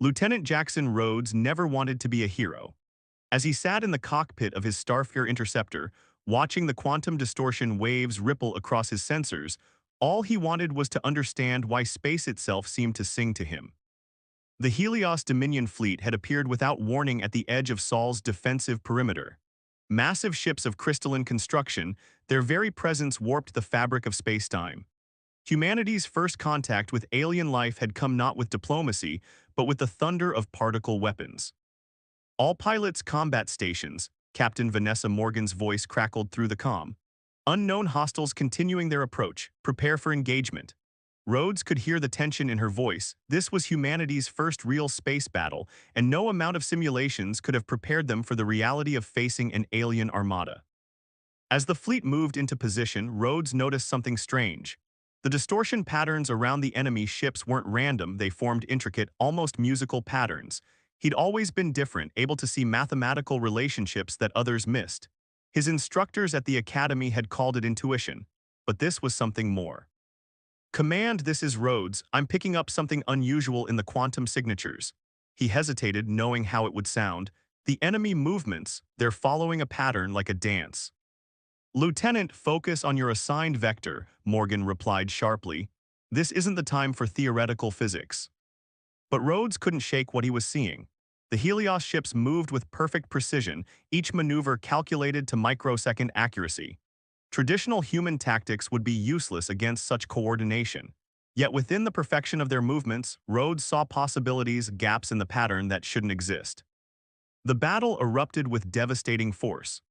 Lieutenant Jackson Rhodes never wanted to be a hero. As he sat in the cockpit of his Starfare interceptor, watching the quantum distortion waves ripple across his sensors, all he wanted was to understand why space itself seemed to sing to him. The Helios Dominion fleet had appeared without warning at the edge of Sol's defensive perimeter. Massive ships of crystalline construction, their very presence warped the fabric of spacetime. Humanity's first contact with alien life had come not with diplomacy, but with the thunder of particle weapons. All pilots' combat stations, Captain Vanessa Morgan's voice crackled through the comm. Unknown hostiles continuing their approach, prepare for engagement. Rhodes could hear the tension in her voice. This was humanity's first real space battle, and no amount of simulations could have prepared them for the reality of facing an alien armada. As the fleet moved into position, Rhodes noticed something strange. The distortion patterns around the enemy ships weren't random, they formed intricate, almost musical patterns. He'd always been different, able to see mathematical relationships that others missed. His instructors at the academy had called it intuition, but this was something more. Command, this is Rhodes. I'm picking up something unusual in the quantum signatures. He hesitated, knowing how it would sound. The enemy movements, they're following a pattern like a dance. Lieutenant, focus on your assigned vector, Morgan replied sharply. This isn't the time for theoretical physics. But Rhodes couldn't shake what he was seeing. The Helios ships moved with perfect precision, each maneuver calculated to microsecond accuracy. Traditional human tactics would be useless against such coordination. Yet within the perfection of their movements, Rhodes saw possibilities, gaps in the pattern that shouldn't exist. The battle erupted with devastating force.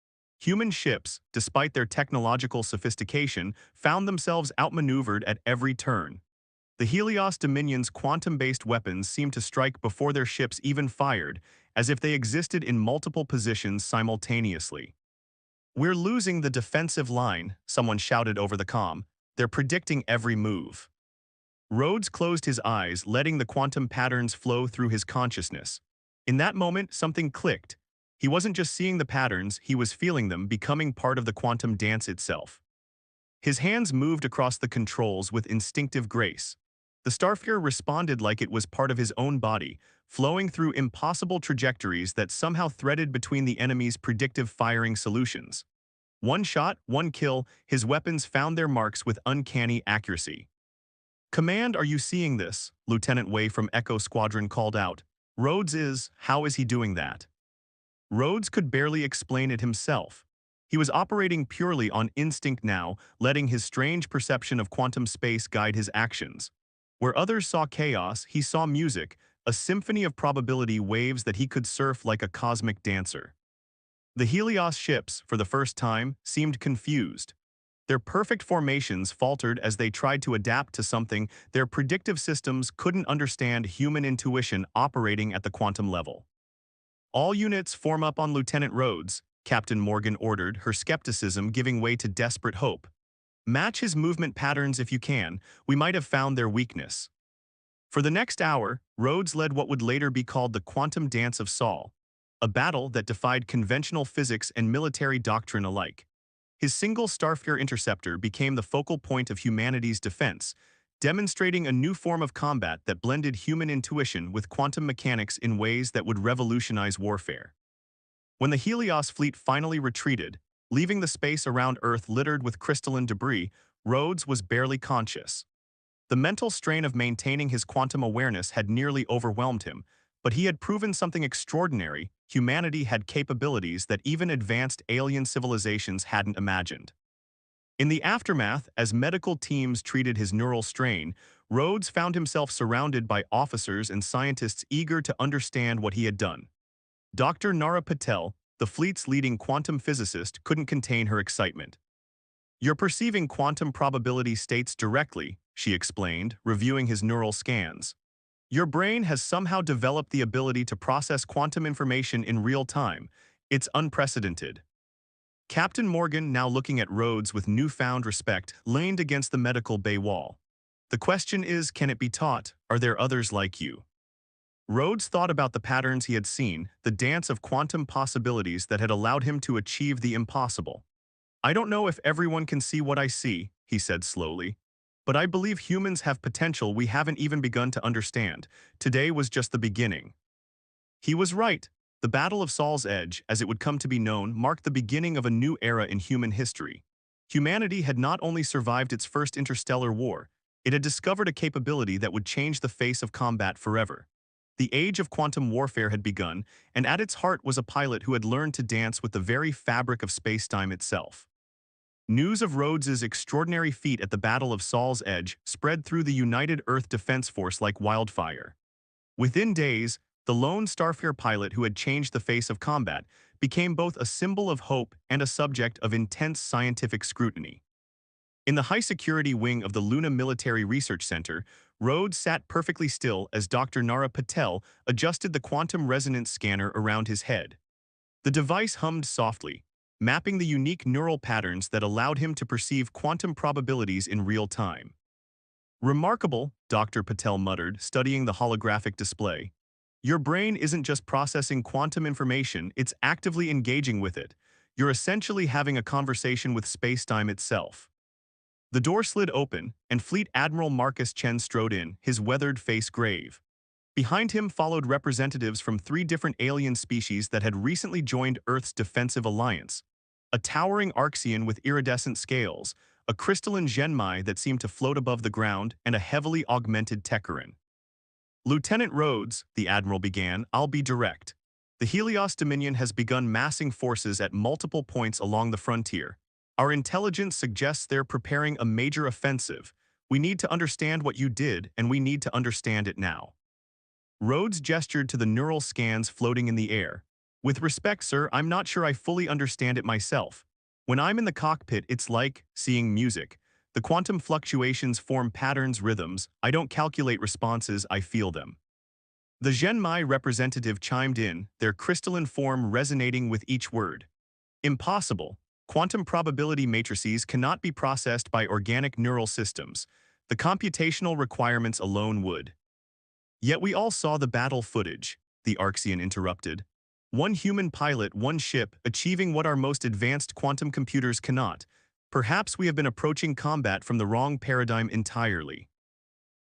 Human ships, despite their technological sophistication, found themselves outmaneuvered at every turn. The Helios Dominion's quantum-based weapons seemed to strike before their ships even fired, as if they existed in multiple positions simultaneously. We're losing the defensive line, someone shouted over the comm. They're predicting every move. Rhodes closed his eyes, letting the quantum patterns flow through his consciousness. In that moment, something clicked. He wasn't just seeing the patterns, he was feeling them, becoming part of the quantum dance itself. His hands moved across the controls with instinctive grace. The Starfare responded like it was part of his own body, flowing through impossible trajectories that somehow threaded between the enemy's predictive firing solutions. One shot, one kill, his weapons found their marks with uncanny accuracy. Command, are you seeing this? Lieutenant Wei from Echo Squadron called out. Rhodes is, how is he doing that? Rhodes could barely explain it himself. He was operating purely on instinct now, letting his strange perception of quantum space guide his actions. Where others saw chaos, he saw music, a symphony of probability waves that he could surf like a cosmic dancer. The Helios ships, for the first time, seemed confused. Their perfect formations faltered as they tried to adapt to something their predictive systems couldn't understand: human intuition operating at the quantum level. All units form up on Lieutenant Rhodes, Captain Morgan ordered, her skepticism giving way to desperate hope. Match his movement patterns if you can, we might have found their weakness. For the next hour, Rhodes led what would later be called the Quantum Dance of Sol, a battle that defied conventional physics and military doctrine alike. His single Starfare interceptor became the focal point of humanity's defense, demonstrating a new form of combat that blended human intuition with quantum mechanics in ways that would revolutionize warfare. When the Helios fleet finally retreated, leaving the space around Earth littered with crystalline debris, Rhodes was barely conscious. The mental strain of maintaining his quantum awareness had nearly overwhelmed him, but he had proven something extraordinary: humanity had capabilities that even advanced alien civilizations hadn't imagined. In the aftermath, as medical teams treated his neural strain, Rhodes found himself surrounded by officers and scientists eager to understand what he had done. Dr. Nara Patel, the fleet's leading quantum physicist, couldn't contain her excitement. You're perceiving quantum probability states directly, she explained, reviewing his neural scans. Your brain has somehow developed the ability to process quantum information in real time. It's unprecedented. Captain Morgan, now looking at Rhodes with newfound respect, leaned against the medical bay wall. The question is, can it be taught? Are there others like you? Rhodes thought about the patterns he had seen, the dance of quantum possibilities that had allowed him to achieve the impossible. I don't know if everyone can see what I see, he said slowly. But I believe humans have potential we haven't even begun to understand. Today was just the beginning. He was right. The Battle of Saul's Edge, as it would come to be known, marked the beginning of a new era in human history. Humanity had not only survived its first interstellar war, it had discovered a capability that would change the face of combat forever. The age of quantum warfare had begun, and at its heart was a pilot who had learned to dance with the very fabric of spacetime itself. News of Rhodes's extraordinary feat at the Battle of Saul's Edge spread through the United Earth Defense Force like wildfire. Within days, the lone Starfare pilot who had changed the face of combat became both a symbol of hope and a subject of intense scientific scrutiny. In the high-security wing of the Luna Military Research Center, Rhodes sat perfectly still as Dr. Nara Patel adjusted the quantum resonance scanner around his head. The device hummed softly, mapping the unique neural patterns that allowed him to perceive quantum probabilities in real time. "Remarkable," Dr. Patel muttered, studying the holographic display. "Your brain isn't just processing quantum information, it's actively engaging with it. You're essentially having a conversation with spacetime itself." The door slid open, and Fleet Admiral Marcus Chen strode in, his weathered face grave. Behind him followed representatives from 3 different alien species that had recently joined Earth's defensive alliance. A towering Arxian with iridescent scales, a crystalline Genmai that seemed to float above the ground, and a heavily augmented Tekaran. "Lieutenant Rhodes," the Admiral began, "I'll be direct. The Helios Dominion has begun massing forces at multiple points along the frontier. Our intelligence suggests they're preparing a major offensive. We need to understand what you did, and we need to understand it now." Rhodes gestured to the neural scans floating in the air. "With respect, sir, I'm not sure I fully understand it myself. When I'm in the cockpit, it's like seeing music. The quantum fluctuations form patterns, rhythms. I don't calculate responses, I feel them." The Genmai representative chimed in, their crystalline form resonating with each word. "Impossible. Quantum probability matrices cannot be processed by organic neural systems. The computational requirements alone would." "Yet we all saw the battle footage," the Arxian interrupted. "One human pilot, one ship, achieving what our most advanced quantum computers cannot. Perhaps we have been approaching combat from the wrong paradigm entirely."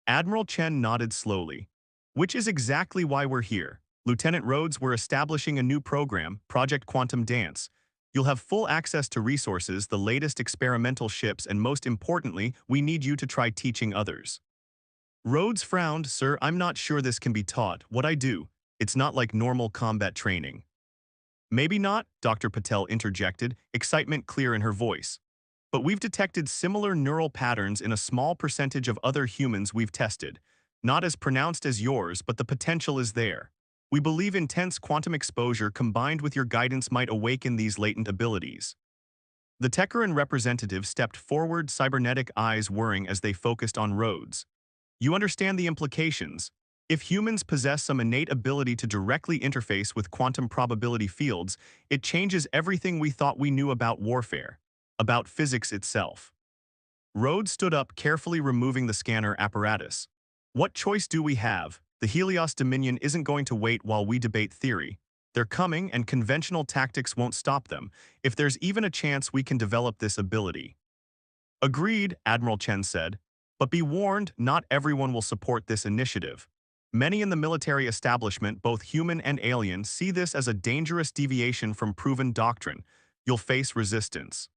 Admiral Chen nodded slowly. "Which is exactly why we're here. Lieutenant Rhodes, we're establishing a new program, Project Quantum Dance. You'll have full access to resources, the latest experimental ships, and most importantly, we need you to try teaching others." Rhodes frowned. "Sir, I'm not sure this can be taught. What I do, it's not like normal combat training." "Maybe not," Dr. Patel interjected, excitement clear in her voice. "But we've detected similar neural patterns in a small percentage of other humans we've tested. Not as pronounced as yours, but the potential is there. We believe intense quantum exposure combined with your guidance might awaken these latent abilities." The Tekaran representative stepped forward, cybernetic eyes whirring as they focused on Rhodes. "You understand the implications. If humans possess some innate ability to directly interface with quantum probability fields, it changes everything we thought we knew about warfare, about physics itself." Rhodes stood up, carefully removing the scanner apparatus. "What choice do we have? The Helios Dominion isn't going to wait while we debate theory. They're coming, and conventional tactics won't stop them, if there's even a chance we can develop this ability." "Agreed," Admiral Chen said. "But be warned, not everyone will support this initiative. Many in the military establishment, both human and alien, see this as a dangerous deviation from proven doctrine. You'll face resistance."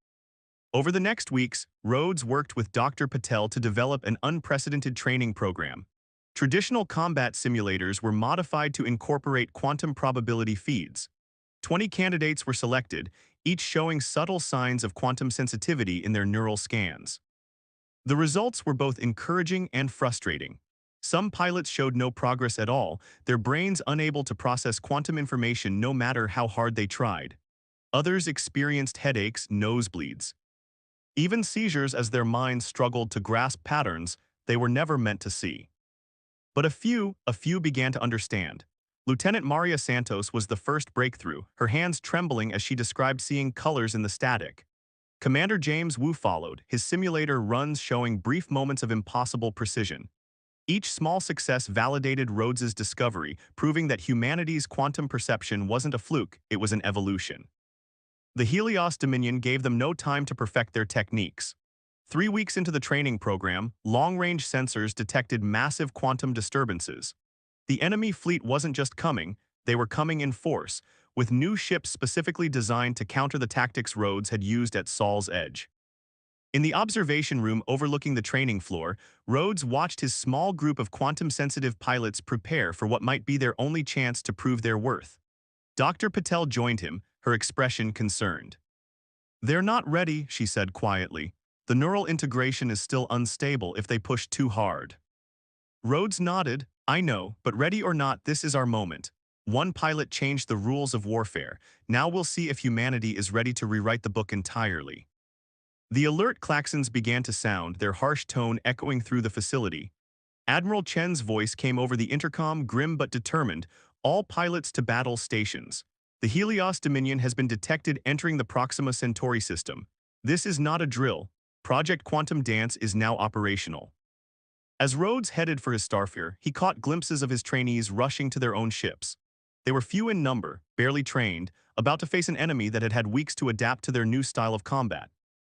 Over the next weeks, Rhodes worked with Dr. Patel to develop an unprecedented training program. Traditional combat simulators were modified to incorporate quantum probability feeds. 20 candidates were selected, each showing subtle signs of quantum sensitivity in their neural scans. The results were both encouraging and frustrating. Some pilots showed no progress at all, their brains unable to process quantum information no matter how hard they tried. Others experienced headaches, nosebleeds, even seizures as their minds struggled to grasp patterns they were never meant to see. But a few began to understand. Lieutenant Maria Santos was the first breakthrough, her hands trembling as she described seeing colors in the static. Commander James Wu followed, his simulator runs showing brief moments of impossible precision. Each small success validated Rhodes's discovery, proving that humanity's quantum perception wasn't a fluke, it was an evolution. The Helios Dominion gave them no time to perfect their techniques. 3 weeks into the training program, long-range sensors detected massive quantum disturbances. The enemy fleet wasn't just coming, they were coming in force, with new ships specifically designed to counter the tactics Rhodes had used at Saul's Edge. In the observation room overlooking the training floor, Rhodes watched his small group of quantum-sensitive pilots prepare for what might be their only chance to prove their worth. Dr. Patel joined him, her expression concerned. "They're not ready," she said quietly. "The neural integration is still unstable if they push too hard." Rhodes nodded. "I know, but ready or not, this is our moment. One pilot changed the rules of warfare. Now we'll see if humanity is ready to rewrite the book entirely." The alert klaxons began to sound, their harsh tone echoing through the facility. Admiral Chen's voice came over the intercom, grim but determined. "All pilots to battle stations. The Helios Dominion has been detected entering the Proxima Centauri system. This is not a drill. Project Quantum Dance is now operational." As Rhodes headed for his starfare, he caught glimpses of his trainees rushing to their own ships. They were few in number, barely trained, about to face an enemy that had had weeks to adapt to their new style of combat.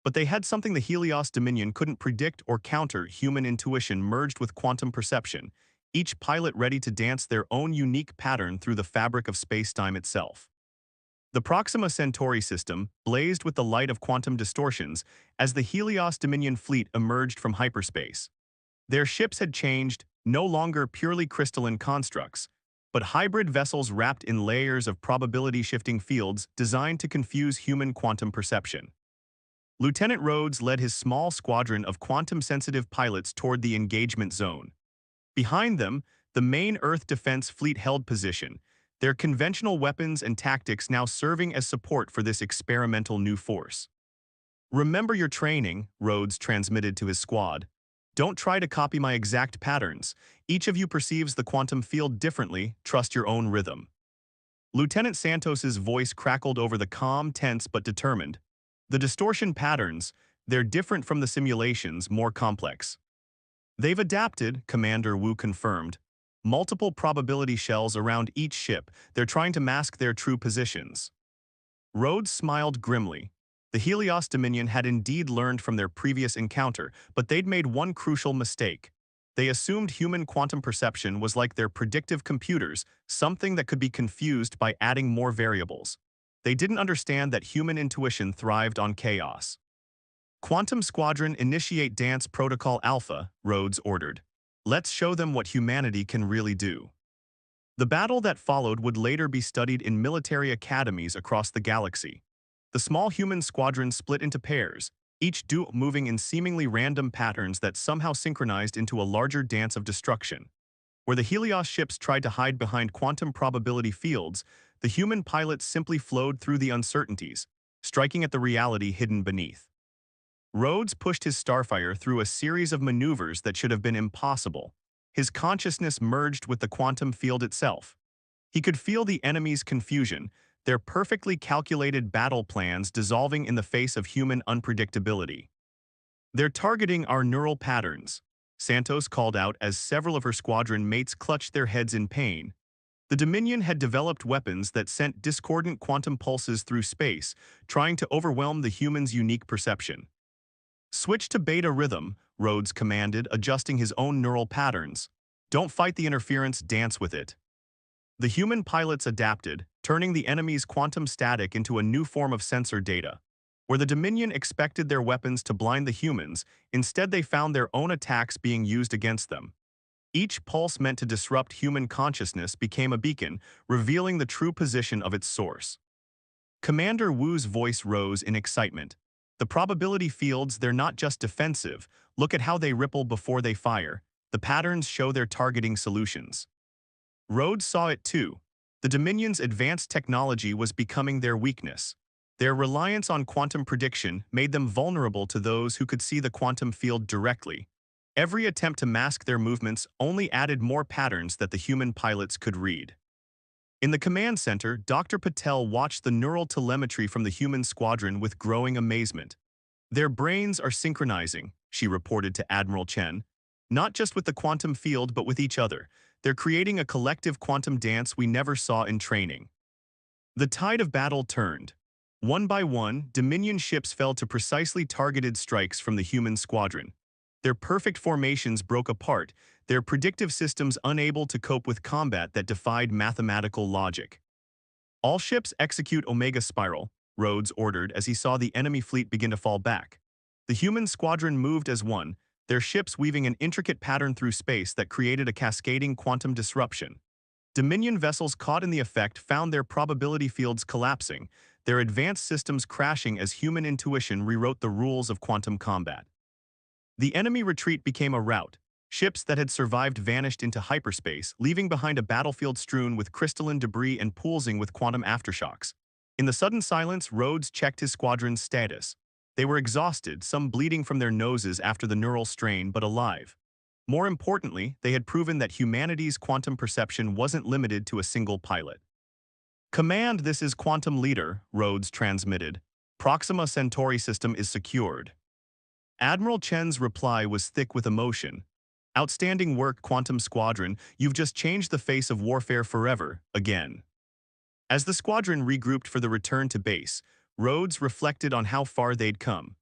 But they had something the Helios Dominion couldn't predict or counter: human intuition merged with quantum perception, each pilot ready to dance their own unique pattern through the fabric of space-time itself. The Proxima Centauri system blazed with the light of quantum distortions as the Helios Dominion fleet emerged from hyperspace. Their ships had changed, no longer purely crystalline constructs, but hybrid vessels wrapped in layers of probability-shifting fields designed to confuse human quantum perception. Lieutenant Rhodes led his small squadron of quantum-sensitive pilots toward the engagement zone. Behind them, the main Earth defense fleet held position, their conventional weapons and tactics now serving as support for this experimental new force. "Remember your training," Rhodes transmitted to his squad. "Don't try to copy my exact patterns. Each of you perceives the quantum field differently. Trust your own rhythm." Lieutenant Santos's voice crackled over the calm, tense but determined. "The distortion patterns, they're different from the simulations, more complex." "They've adapted," Commander Wu confirmed. "Multiple probability shells around each ship. They're trying to mask their true positions." Rhodes smiled grimly. The Helios Dominion had indeed learned from their previous encounter, but they'd made one crucial mistake. They assumed human quantum perception was like their predictive computers, something that could be confused by adding more variables. They didn't understand that human intuition thrived on chaos. "Quantum Squadron, initiate Dance Protocol Alpha," Rhodes ordered. "Let's show them what humanity can really do." The battle that followed would later be studied in military academies across the galaxy. The small human squadron split into pairs, each duo moving in seemingly random patterns that somehow synchronized into a larger dance of destruction. Where the Helios ships tried to hide behind quantum probability fields, the human pilots simply flowed through the uncertainties, striking at the reality hidden beneath. Rhodes pushed his starfire through a series of maneuvers that should have been impossible. His consciousness merged with the quantum field itself. He could feel the enemy's confusion, their perfectly calculated battle plans dissolving in the face of human unpredictability. "They're targeting our neural patterns," Santos called out as several of her squadron mates clutched their heads in pain. The Dominion had developed weapons that sent discordant quantum pulses through space, trying to overwhelm the human's unique perception. "Switch to beta rhythm," Rhodes commanded, adjusting his own neural patterns. "Don't fight the interference, dance with it." The human pilots adapted, turning the enemy's quantum static into a new form of sensor data. Where the Dominion expected their weapons to blind the humans, instead they found their own attacks being used against them. Each pulse meant to disrupt human consciousness became a beacon, revealing the true position of its source. Commander Wu's voice rose in excitement. "The probability fields, they're not just defensive. Look at how they ripple before they fire. The patterns show they're targeting solutions." Rhodes saw it too. The Dominion's advanced technology was becoming their weakness. Their reliance on quantum prediction made them vulnerable to those who could see the quantum field directly. Every attempt to mask their movements only added more patterns that the human pilots could read. In the command center, Dr. Patel watched the neural telemetry from the human squadron with growing amazement. "Their brains are synchronizing," she reported to Admiral Chen. "Not just with the quantum field but with each other. They're creating a collective quantum dance we never saw in training." The tide of battle turned. One by one, Dominion ships fell to precisely targeted strikes from the human squadron. Their perfect formations broke apart, their predictive systems unable to cope with combat that defied mathematical logic. All ships execute Omega Spiral, Rhodes ordered as he saw the enemy fleet begin to fall back. The human squadron moved as one, their ships weaving an intricate pattern through space that created a cascading quantum disruption. Dominion vessels caught in the effect found their probability fields collapsing, their advanced systems crashing as human intuition rewrote the rules of quantum combat. The enemy retreat became a rout. Ships that had survived vanished into hyperspace, leaving behind a battlefield strewn with crystalline debris and pulsing with quantum aftershocks. In the sudden silence, Rhodes checked his squadron's status. They were exhausted, some bleeding from their noses after the neural strain, but alive. More importantly, they had proven that humanity's quantum perception wasn't limited to a single pilot. "Command, this is Quantum Leader," Rhodes transmitted. "Proxima Centauri system is secured." Admiral Chen's reply was thick with emotion. "Outstanding work, Quantum Squadron. You've just changed the face of warfare forever, again." As the squadron regrouped for the return to base, Rhodes reflected on how far they'd come.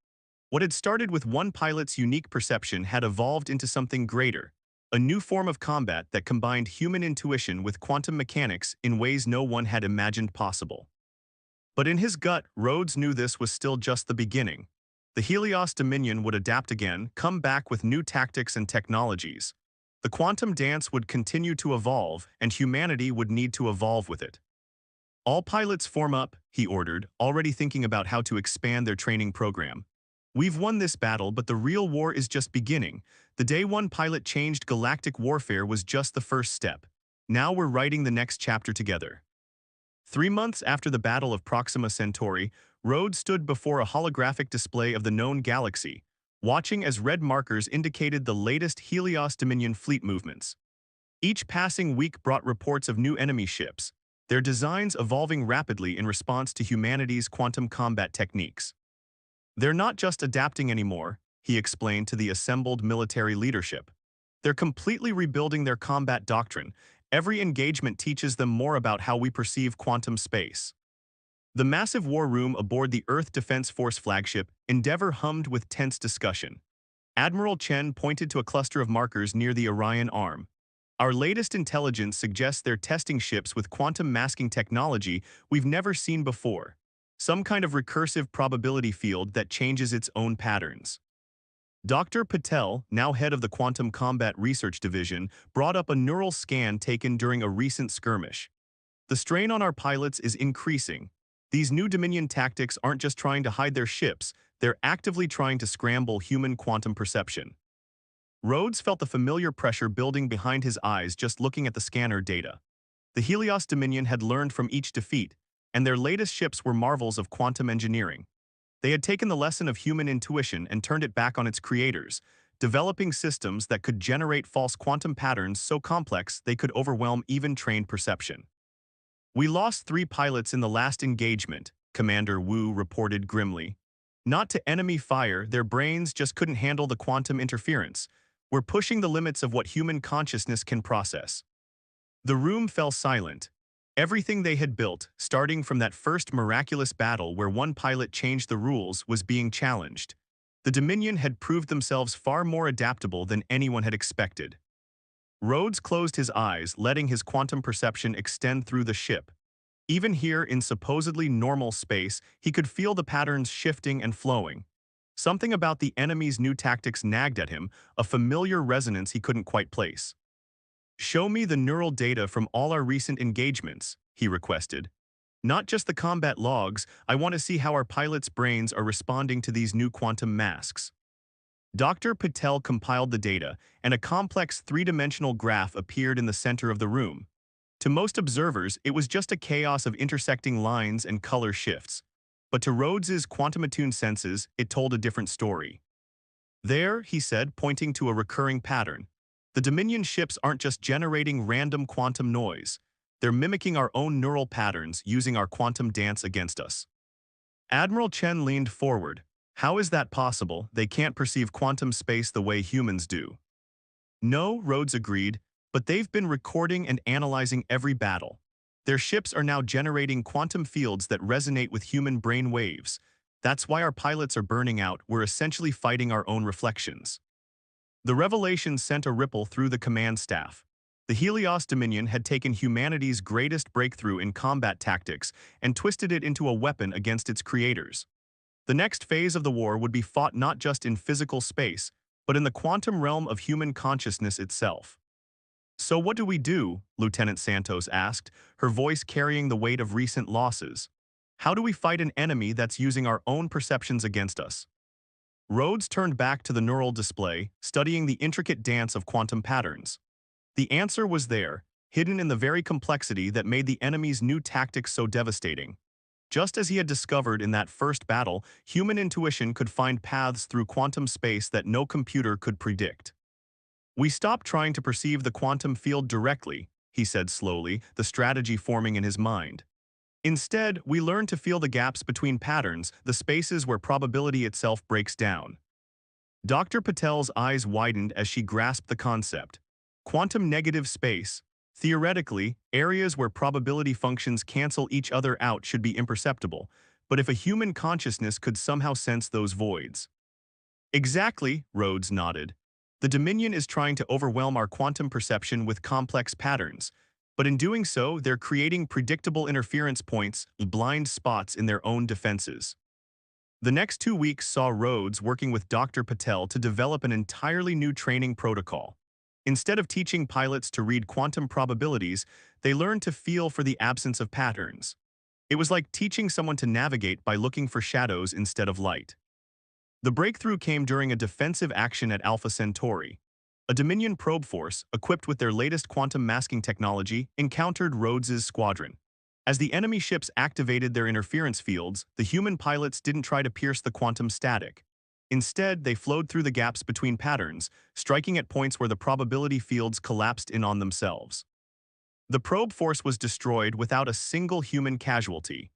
What had started with one pilot's unique perception had evolved into something greater, a new form of combat that combined human intuition with quantum mechanics in ways no one had imagined possible. But in his gut, Rhodes knew this was still just the beginning. The Helios Dominion would adapt again, come back with new tactics and technologies. The quantum dance would continue to evolve, and humanity would need to evolve with it. "All pilots form up," he ordered, already thinking about how to expand their training program. "We've won this battle, but the real war is just beginning. The day one pilot changed galactic warfare was just the first step. Now we're writing the next chapter together." 3 months after the Battle of Proxima Centauri, Rhodes stood before a holographic display of the known galaxy, watching as red markers indicated the latest Helios Dominion fleet movements. Each passing week brought reports of new enemy ships, their designs evolving rapidly in response to humanity's quantum combat techniques. "They're not just adapting anymore," he explained to the assembled military leadership. "They're completely rebuilding their combat doctrine. Every engagement teaches them more about how we perceive quantum space." The massive war room aboard the Earth Defense Force flagship Endeavour hummed with tense discussion. Admiral Chen pointed to a cluster of markers near the Orion arm. "Our latest intelligence suggests they're testing ships with quantum masking technology we've never seen before. Some kind of recursive probability field that changes its own patterns." Dr. Patel, now head of the Quantum Combat Research Division, brought up a neural scan taken during a recent skirmish. "The strain on our pilots is increasing. These new Dominion tactics aren't just trying to hide their ships, they're actively trying to scramble human quantum perception." Rhodes felt the familiar pressure building behind his eyes just looking at the scanner data. The Helios Dominion had learned from each defeat, and their latest ships were marvels of quantum engineering. They had taken the lesson of human intuition and turned it back on its creators, developing systems that could generate false quantum patterns so complex they could overwhelm even trained perception. "We lost 3 pilots in the last engagement," Commander Wu reported grimly. "Not to enemy fire, their brains just couldn't handle the quantum interference. We're pushing the limits of what human consciousness can process." The room fell silent. Everything they had built, starting from that first miraculous battle where one pilot changed the rules, was being challenged. The Dominion had proved themselves far more adaptable than anyone had expected. Rhodes closed his eyes, letting his quantum perception extend through the ship. Even here in supposedly normal space, he could feel the patterns shifting and flowing. Something about the enemy's new tactics nagged at him, a familiar resonance he couldn't quite place. "Show me the neural data from all our recent engagements," he requested. "Not just the combat logs, I want to see how our pilots' brains are responding to these new quantum masks." Dr. Patel compiled the data, and a complex three-dimensional graph appeared in the center of the room. To most observers, it was just a chaos of intersecting lines and color shifts. But to Rhodes's quantum-attuned senses, it told a different story. "There," he said, pointing to a recurring pattern. "The Dominion ships aren't just generating random quantum noise. They're mimicking our own neural patterns, using our quantum dance against us." Admiral Chen leaned forward. "How is that possible? They can't perceive quantum space the way humans do." "No," Rhodes agreed, "but they've been recording and analyzing every battle. Their ships are now generating quantum fields that resonate with human brain waves. That's why our pilots are burning out. We're essentially fighting our own reflections. The revelation sent a ripple through the command staff. The Helios Dominion had taken humanity's greatest breakthrough in combat tactics and twisted it into a weapon against its creators. The next phase of the war would be fought not just in physical space, but in the quantum realm of human consciousness itself. "So what do we do?" Lieutenant Santos asked, her voice carrying the weight of recent losses. "How do we fight an enemy that's using our own perceptions against us?" Rhodes turned back to the neural display, studying the intricate dance of quantum patterns. The answer was there, hidden in the very complexity that made the enemy's new tactics so devastating. Just as he had discovered in that first battle, human intuition could find paths through quantum space that no computer could predict. "We stopped trying to perceive the quantum field directly," he said slowly, the strategy forming in his mind. "Instead, we learned to feel the gaps between patterns, the spaces where probability itself breaks down." Dr. Patel's eyes widened as she grasped the concept. Quantum negative space. Theoretically, areas where probability functions cancel each other out should be imperceptible, but if a human consciousness could somehow sense those voids. "Exactly," Rhodes nodded. "The Dominion is trying to overwhelm our quantum perception with complex patterns, but in doing so, they're creating predictable interference points, blind spots in their own defenses." The next 2 weeks saw Rhodes working with Dr. Patel to develop an entirely new training protocol. Instead of teaching pilots to read quantum probabilities, they learned to feel for the absence of patterns. It was like teaching someone to navigate by looking for shadows instead of light. The breakthrough came during a defensive action at Alpha Centauri. A Dominion probe force, equipped with their latest quantum masking technology, encountered Rhodes's squadron. As the enemy ships activated their interference fields, the human pilots didn't try to pierce the quantum static. Instead, they flowed through the gaps between patterns, striking at points where the probability fields collapsed in on themselves. The probe force was destroyed without a single human casualty.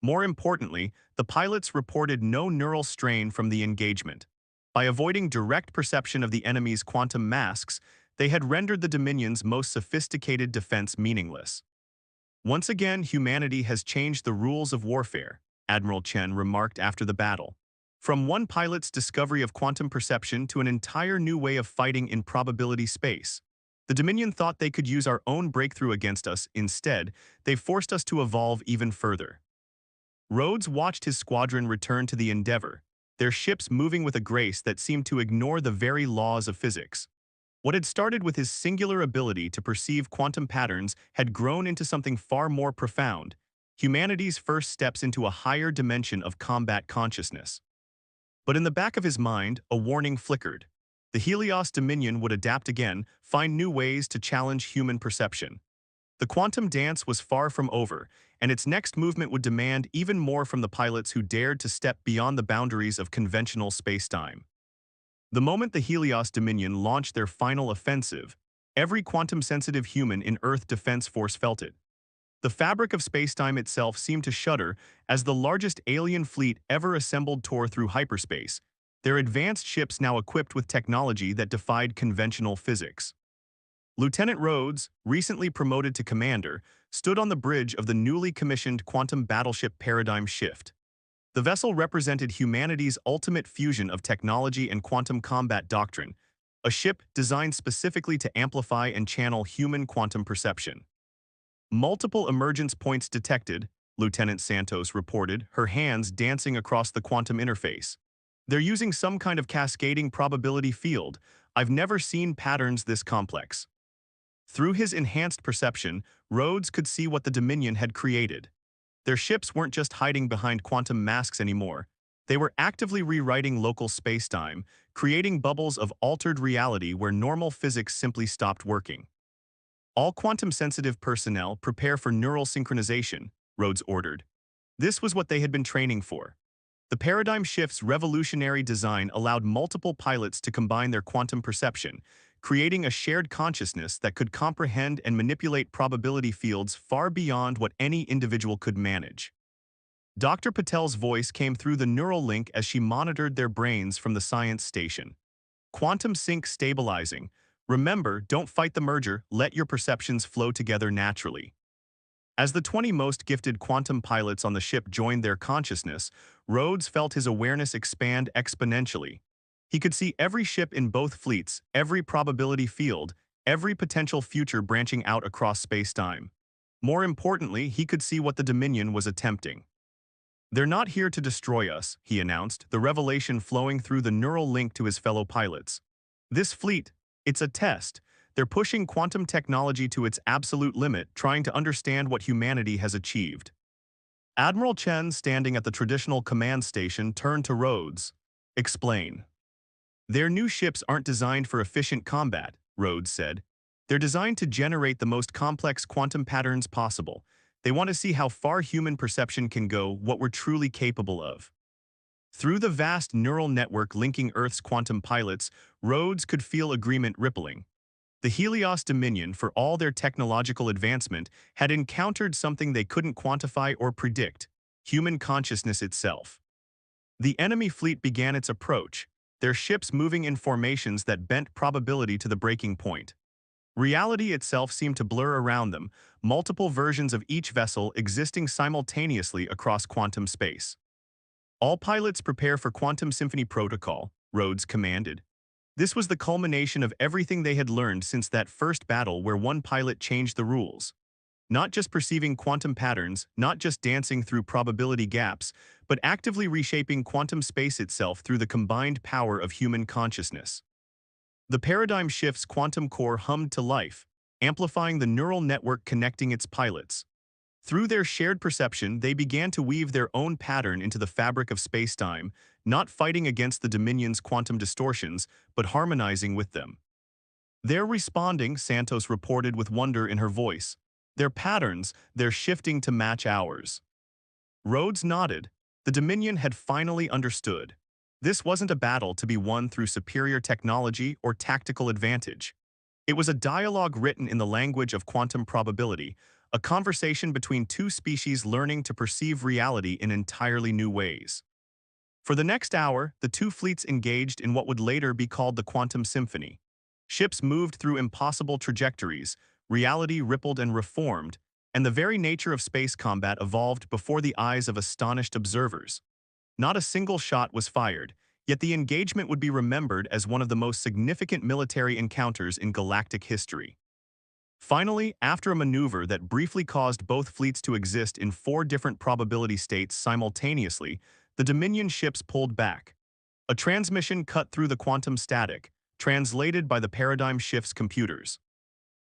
More importantly, the pilots reported no neural strain from the engagement. By avoiding direct perception of the enemy's quantum masks, they had rendered the Dominion's most sophisticated defense meaningless. "Once again, humanity has changed the rules of warfare," Admiral Chen remarked after the battle. "From one pilot's discovery of quantum perception to an entire new way of fighting in probability space. The Dominion thought they could use our own breakthrough against us. Instead, they forced us to evolve even further." Rhodes watched his squadron return to the Endeavour, their ships moving with a grace that seemed to ignore the very laws of physics. What had started with his singular ability to perceive quantum patterns had grown into something far more profound, humanity's first steps into a higher dimension of combat consciousness. But in the back of his mind, a warning flickered. The Helios Dominion would adapt again, find new ways to challenge human perception. The quantum dance was far from over, and its next movement would demand even more from the pilots who dared to step beyond the boundaries of conventional spacetime. The moment the Helios Dominion launched their final offensive, every quantum-sensitive human in Earth Defense Force felt it. The fabric of spacetime itself seemed to shudder as the largest alien fleet ever assembled tore through hyperspace, their advanced ships now equipped with technology that defied conventional physics. Lieutenant Rhodes, recently promoted to commander, stood on the bridge of the newly commissioned quantum battleship Paradigm Shift. The vessel represented humanity's ultimate fusion of technology and quantum combat doctrine, a ship designed specifically to amplify and channel human quantum perception. "Multiple emergence points detected," Lieutenant Santos reported, her hands dancing across the quantum interface. "They're using some kind of cascading probability field. I've never seen patterns this complex." Through his enhanced perception, Rhodes could see what the Dominion had created. Their ships weren't just hiding behind quantum masks anymore. They were actively rewriting local spacetime, creating bubbles of altered reality where normal physics simply stopped working. "All quantum-sensitive personnel prepare for neural synchronization," Rhodes ordered. This was what they had been training for. The paradigm shift's revolutionary design allowed multiple pilots to combine their quantum perception, creating a shared consciousness that could comprehend and manipulate probability fields far beyond what any individual could manage. Dr. Patel's voice came through the neural link as she monitored their brains from the science station. "Quantum sync stabilizing. Remember, don't fight the merger, let your perceptions flow together naturally." As the 20 most gifted quantum pilots on the ship joined their consciousness, Rhodes felt his awareness expand exponentially. He could see every ship in both fleets, every probability field, every potential future branching out across space-time. More importantly, he could see what the Dominion was attempting. "They're not here to destroy us," he announced, the revelation flowing through the neural link to his fellow pilots. "This fleet, it's a test. They're pushing quantum technology to its absolute limit, trying to understand what humanity has achieved." Admiral Chen, standing at the traditional command station, turned to Rhodes. "Explain." "Their new ships aren't designed for efficient combat," Rhodes said. "They're designed to generate the most complex quantum patterns possible. They want to see how far human perception can go, what we're truly capable of." Through the vast neural network linking Earth's quantum pilots, Rhodes could feel agreement rippling. The Helios Dominion, for all their technological advancement, had encountered something they couldn't quantify or predict: human consciousness itself. The enemy fleet began its approach, their ships moving in formations that bent probability to the breaking point. Reality itself seemed to blur around them, multiple versions of each vessel existing simultaneously across quantum space. "All pilots prepare for Quantum Symphony Protocol," Rhodes commanded. This was the culmination of everything they had learned since that first battle where one pilot changed the rules. Not just perceiving quantum patterns, not just dancing through probability gaps, but actively reshaping quantum space itself through the combined power of human consciousness. The paradigm shift's quantum core hummed to life, amplifying the neural network connecting its pilots. Through their shared perception, they began to weave their own pattern into the fabric of spacetime, not fighting against the Dominion's quantum distortions, but harmonizing with them. "They're responding," Santos reported with wonder in her voice. "Their patterns, they're shifting to match ours." Rhodes nodded. The Dominion had finally understood. This wasn't a battle to be won through superior technology or tactical advantage. It was a dialogue written in the language of quantum probability, a conversation between two species learning to perceive reality in entirely new ways. For the next hour, the two fleets engaged in what would later be called the Quantum Symphony. Ships moved through impossible trajectories, reality rippled and reformed, and the very nature of space combat evolved before the eyes of astonished observers. Not a single shot was fired, yet the engagement would be remembered as one of the most significant military encounters in galactic history. Finally, after a maneuver that briefly caused both fleets to exist in four different probability states simultaneously, the Dominion ships pulled back. A transmission cut through the quantum static, translated by the paradigm shift's computers.